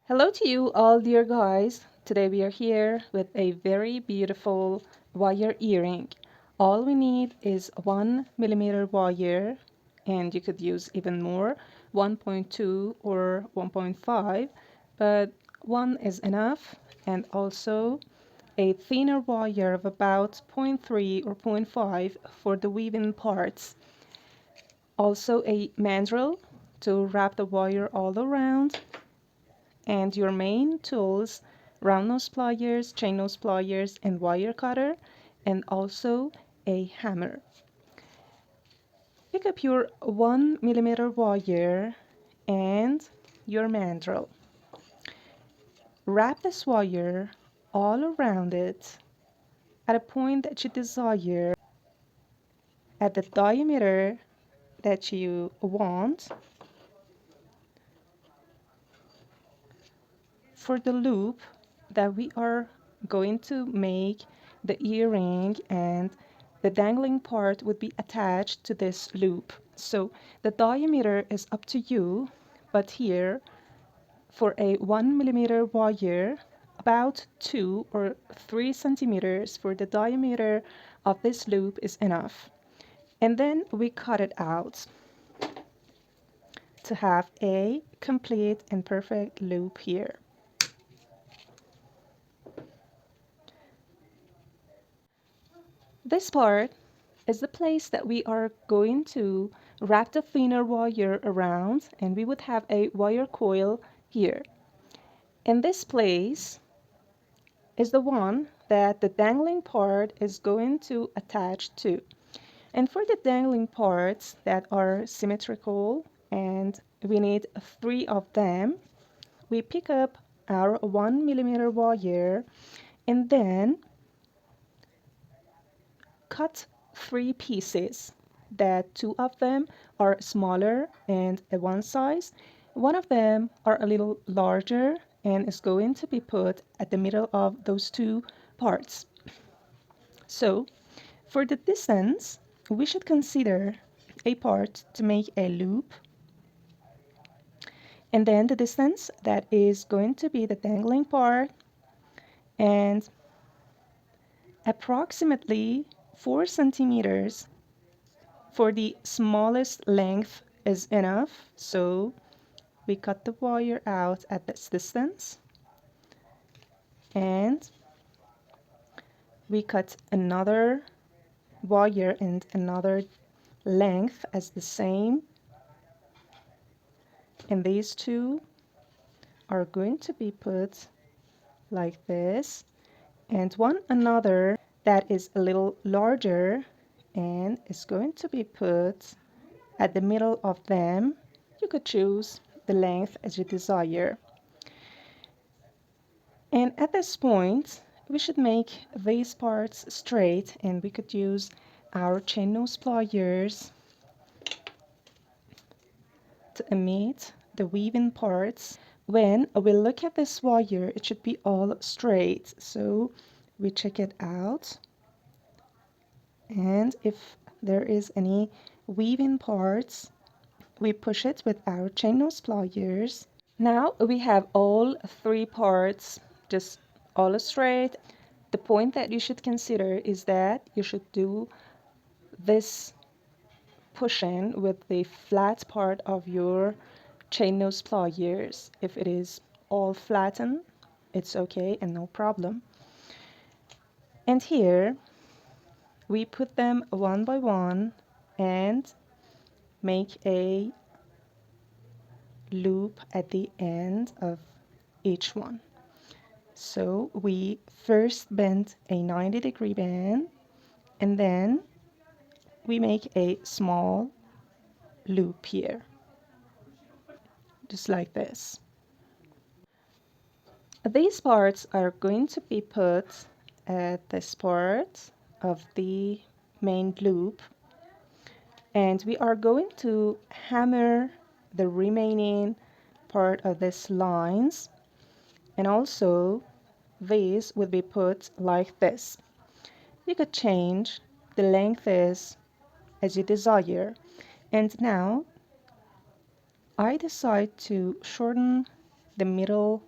Hello to you all, dear guys. Today we are here with a very beautiful wire earring. All we need is 1 millimeter wire, and you could use even more, 1.2 or 1.5, but one is enough, and also a thinner wire of about zero point 0.3 or zero point 0.5 for the weaving parts. Also a mandrel to wrap the wire all around, and your main tools, round nose pliers, chain nose pliers, and wire cutter, and also a hammer. Pick up your 1 millimeter wire and your mandrel. Wrap this wire all around it at a point that you desire, at the diameter that you want. For the loop that we are going to make the earring, and the dangling part would be attached to this loop. So the diameter is up to you, but here for a 1 millimeter wire, about 2 or 3 centimeters for the diameter of this loop is enough. And then we cut it out to have a complete and perfect loop here. This part is the place that we are going to wrap the thinner wire around, and we would have a wire coil here. And this place is the one that the dangling part is going to attach to. And for the dangling parts that are symmetrical, and we need 3 of them, we pick up our 1 millimeter wire and then cut 3 pieces, that 2 of them are smaller and a one size. One of them are a little larger and is going to be put at the middle of those 2 parts. So for the distance, we should consider a part to make a loop, and then the distance that is going to be the dangling part, and approximately 4 centimeters for the smallest length is enough. So we cut the wire out at this distance, and we cut another wire and another length as the same, and these 2 are going to be put like this, and one another that is a little larger and is going to be put at the middle of them. You could choose the length as you desire. And at this point, we should make these parts straight, and we could use our chain nose pliers to emit the weaving parts. When we look at this wire, it should be all straight. So we check it out, and if there is any weaving parts, we push it with our chain nose pliers. Now we have all 3 parts just all straight. The point that you should consider is that you should do this pushing with the flat part of your chain nose pliers. If it is all flattened, it's okay and no problem. And here we put them one by one and make a loop at the end of each one. So we first bend a 90-degree bend, and then we make a small loop here, just like this. These parts are going to be put at this part of the main loop, and we are going to hammer the remaining part of these lines, and also these will be put like this. You could change the length as you desire. And now I decide to shorten the middle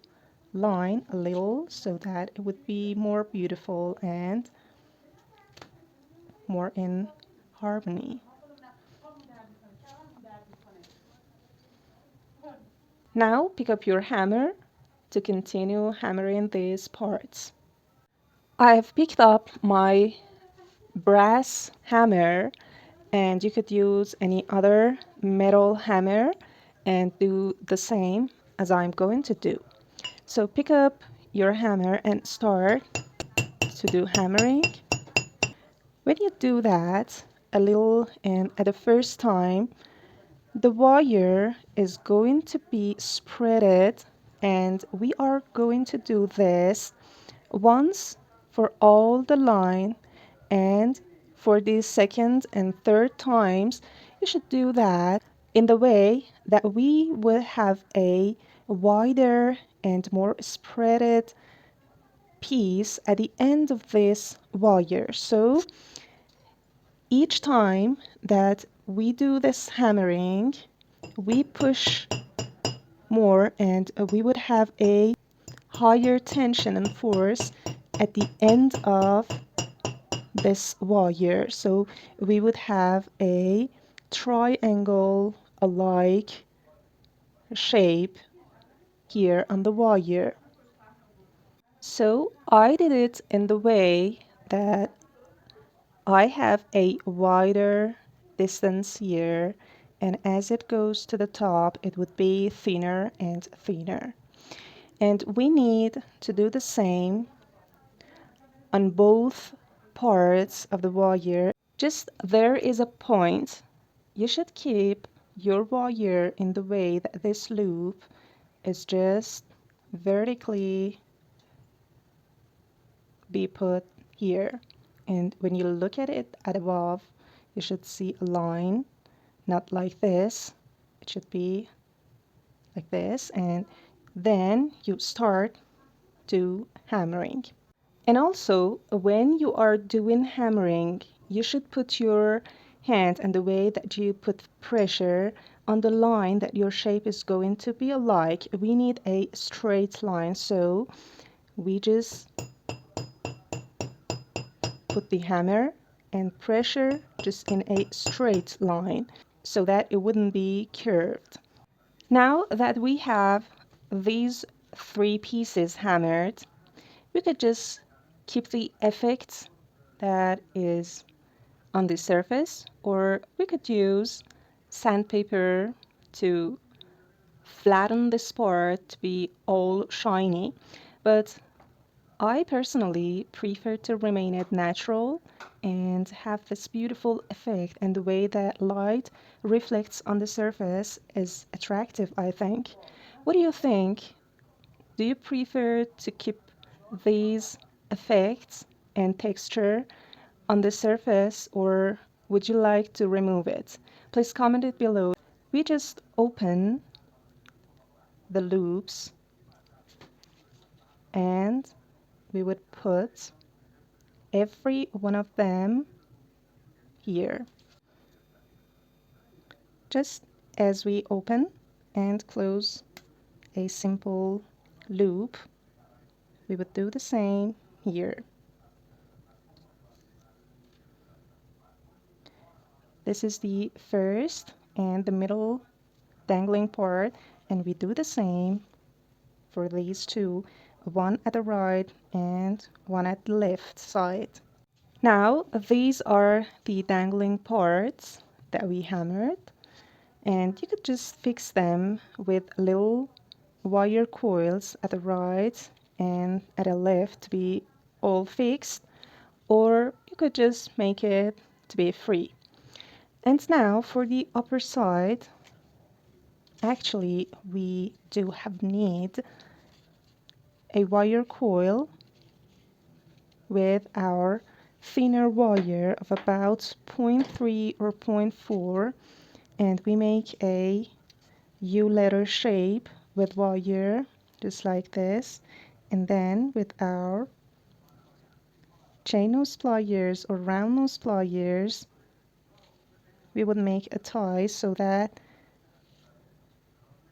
line a little so that it would be more beautiful and more in harmony. Now pick up your hammer to continue hammering these parts. I've picked up my brass hammer, and you could use any other metal hammer and do the same as I'm going to do. So pick up your hammer and start to do hammering. When you do that a little and at the first time, the wire is going to be spreaded, and we are going to do this once for all the line, and for the second and third times you should do that in the way that we will have a wider and more spreaded piece at the end of this wire. So each time that we do this hammering, we push more, and we would have a higher tension and force at the end of this wire. So we would have a triangle alike shape here on the wire. So I did it in the way that I have a wider distance here, and as it goes to the top it would be thinner and thinner. And we need to do the same on both parts of the wire. Just there is a point. You should keep your wire in the way that this loop is just vertically be put here. And when you look at it at above, you should see a line, not like this. It should be like this. And then you start to hammering. And also, when you are doing hammering, you should put your hand and the way that you put pressure on the line that your shape is going to be alike. We need a straight line, so we just put the hammer and pressure just in a straight line so that it wouldn't be curved. Now that we have these three pieces hammered, we could just keep the effect that is on the surface, or we could use sandpaper to flatten this part to be all shiny. But I personally prefer to remain it natural and have this beautiful effect, and the way that light reflects on the surface is attractive, I think. What do you think? Do you prefer to keep these effects and texture on the surface, or would you like to remove it? Please comment it below. We just open the loops and we would put every one of them here. Just as we open and close a simple loop, we would do the same here. This is the first and the middle dangling part, and we do the same for these two, one at the right and one at the left side. Now these are the dangling parts that we hammered, and you could just fix them with little wire coils at the right and at the left to be all fixed, or you could just make it to be free. And now for the upper side, actually we do have need a wire coil with our thinner wire of about 0.3 or 0.4, and we make a U letter shape with wire just like this, and then with our chain nose pliers or round nose pliers we would make a tie so that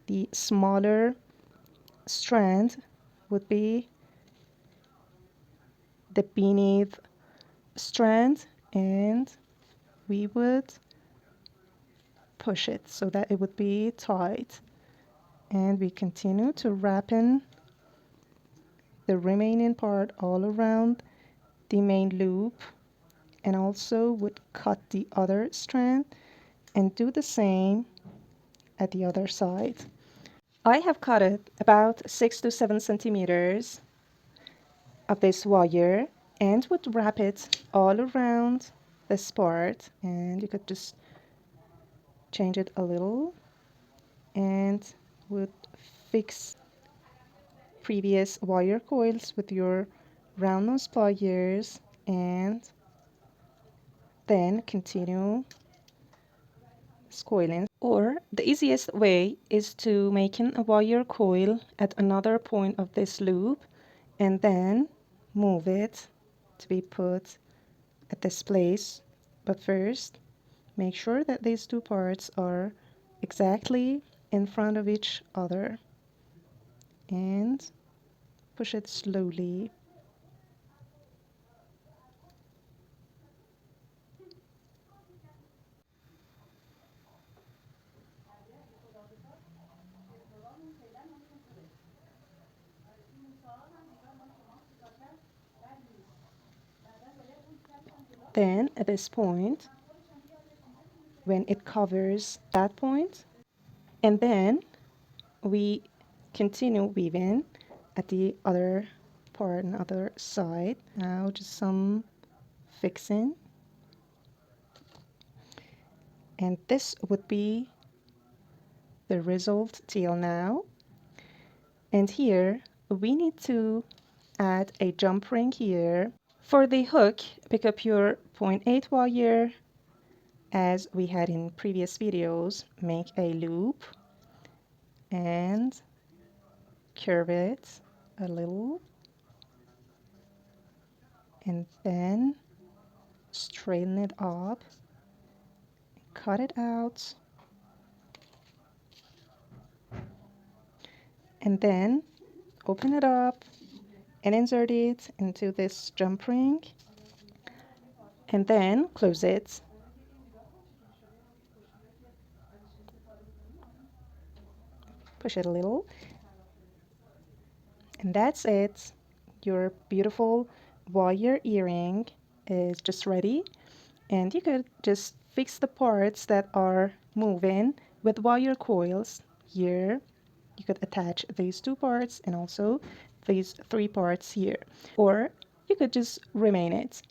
the smaller strand would be the beneath strand, and we would push it so that it would be tight. And we continue to wrap in the remaining part all around the main loop, and also would cut the other strand and do the same at the other side. I have cut it about 6 to 7 centimeters of this wire and would wrap it all around this part, and you could just change it a little and would fix previous wire coils with your round nose pliers, and then continue coiling. Or the easiest way is to making a wire coil at another point of this loop and then move it to be put at this place. But first, make sure that these two parts are exactly in front of each other and push it slowly. Then at this point, when it covers that point, and then we continue weaving at the other part and other side. Now just some fixing, and this would be the result till now. And here we need to add a jump ring here. For the hook, pick up your 0.8 wire as we had in previous videos. Make a loop and curve it a little, and then straighten it up, cut it out, and then open it up and insert it into this jump ring, and then close it. Push it a little, and that's it. Your beautiful wire earring is just ready, and you could just fix the parts that are moving with wire coils here. You could attach these two parts and also these three parts here, or you could just remain it.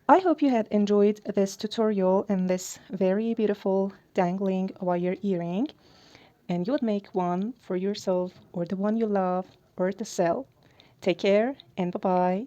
I hope you had enjoyed this tutorial and this very beautiful dangling wire earring, and you would make one for yourself or the one you love or to sell. Take care and bye-bye.